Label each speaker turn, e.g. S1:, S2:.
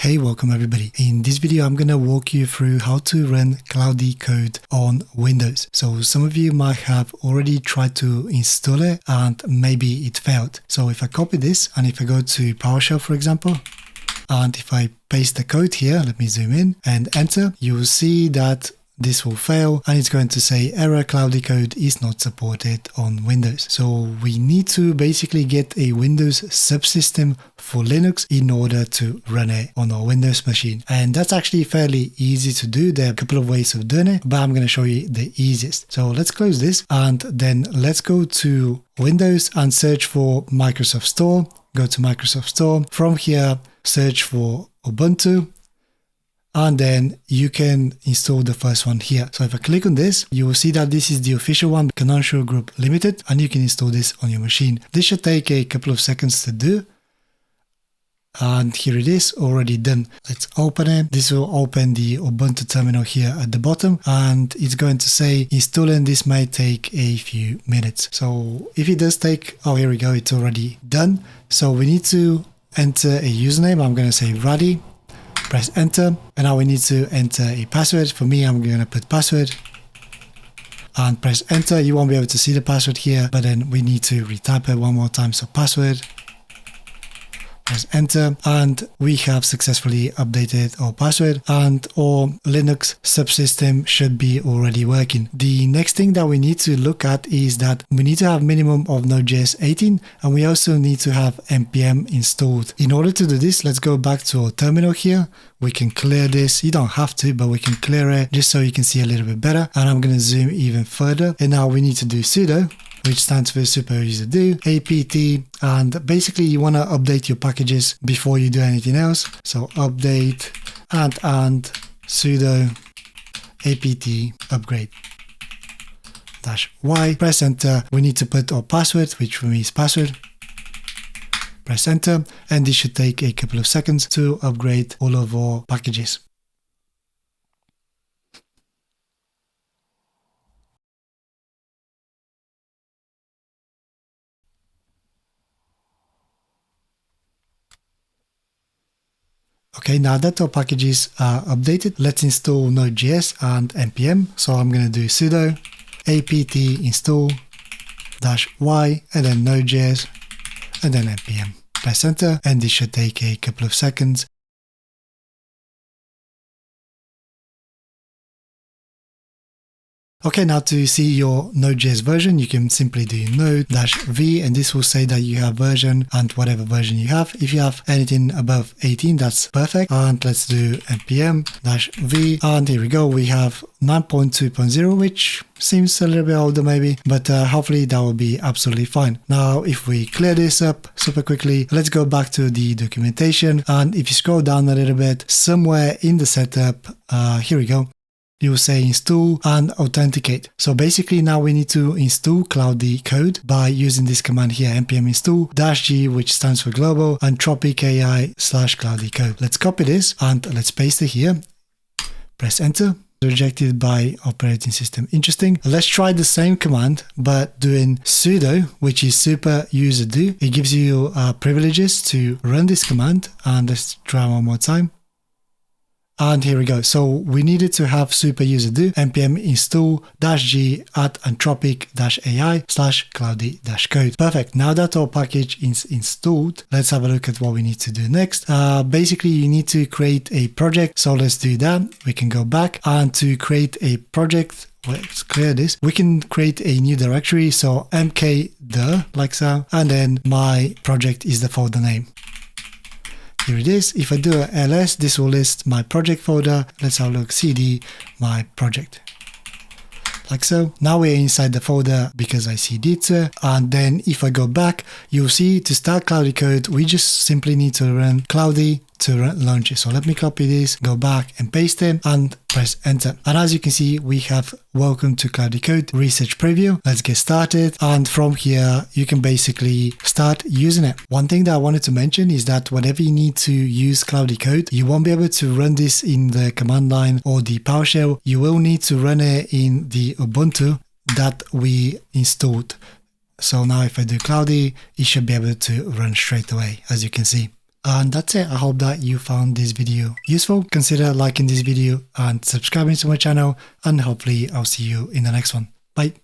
S1: Hey, welcome everybody. In this video, I'm going to walk you through how to run Claude code on Windows. So some of you might have already tried to install it and maybe it failed. So if I copy this and if I go to PowerShell, for example, and if I paste the code here, let me zoom in and enter, you will see that this will fail and it's going to say error, Claude code is not supported on Windows. So we need to basically get a Windows subsystem for Linux in order to run it on our Windows machine. And that's actually fairly easy to do. There are a couple of ways of doing it, but I'm going to show you the easiest. So let's close this and then let's go to Windows and search for Microsoft Store. Go to Microsoft Store. From here, search for Ubuntu. And then you can install the first one here. So if I click on this, you will see that this is the official one, Canonical Group Limited, and you can install this on your machine. This should take a couple of seconds to do. And here it is, already done. Let's open it. This will open the Ubuntu terminal here at the bottom, and it's going to say installing this may take a few minutes. So if it does take, oh, here we go, it's already done. So we need to enter a username. I'm going to say Ruddy. Press enter, and now we need to enter a password. For me, I'm going to put password and press enter. You won't be able to see the password here, but then we need to retype it one more time. So password, press enter, and we have successfully updated our password and our Linux subsystem should be already working. The next thing that we need to look at is that we need to have minimum of Node.js 18 and we also need to have npm installed. In order to do this, let's go back to our terminal here. We can clear this. You don't have to, but we can clear it just so you can see a little bit better. And I'm going to zoom even further. And now we need to do sudo, which stands for super user do, apt, and basically you want to update your packages before you do anything else. So update and sudo apt upgrade -y, press enter. We need to put our password, which for me is password. Press enter, and this should take a couple of seconds to upgrade all of our packages. Okay, now that our packages are updated, let's install Node.js and npm. So I'm going to do sudo apt install -y and then Node.js and then npm. Press enter, and this should take a couple of seconds. Okay, now to see your Node.js version, you can simply do node-v, and this will say that you have version and whatever version you have. If you have anything above 18, that's perfect. And let's do npm-v, and here we go. We have 9.2.0, which seems a little bit older maybe, but hopefully that will be absolutely fine. Now, if we clear this up super quickly, let's go back to the documentation. And if you scroll down a little bit, somewhere in the setup, here we go. You will say install and authenticate. So basically now we need to install Claude code by using this command here, npm install -g, which stands for global anthropic AI /Claude code. Let's copy this and let's paste it here. Press enter. Rejected by operating system. Interesting. Let's try the same command, but doing sudo, which is super user do. It gives you privileges to run this command, and let's try one more time. And here we go. So we needed to have super user do npm install -g at anthropic AI /Claude code. Perfect. Now that our package is installed, let's have a look at what we need to do next. Basically, you need to create a project. So let's do that. We can go back, and to create a project, let's clear this. We can create a new directory. So mkdir, like so, and then my project is the folder name. Here it is. If I do a ls, this will list my project folder. Let's have a look, cd, my project. Like so. Now we're inside the folder because I cd'd it. And then if I go back, you'll see to start Claude code, we just simply need to run Claude to launch it. So let me copy this, go back and paste it and press enter. And as you can see, we have welcome to Claude code research preview. Let's get started. And from here, you can basically start using it. One thing that I wanted to mention is that whenever you need to use Claude code, you won't be able to run this in the command line or the PowerShell. You will need to run it in the Ubuntu that we installed. So now if I do Claude, it should be able to run straight away, as you can see. And that's it. I hope that you found this video useful. Consider liking this video and subscribing to my channel, and hopefully I'll see you in the next one. Bye.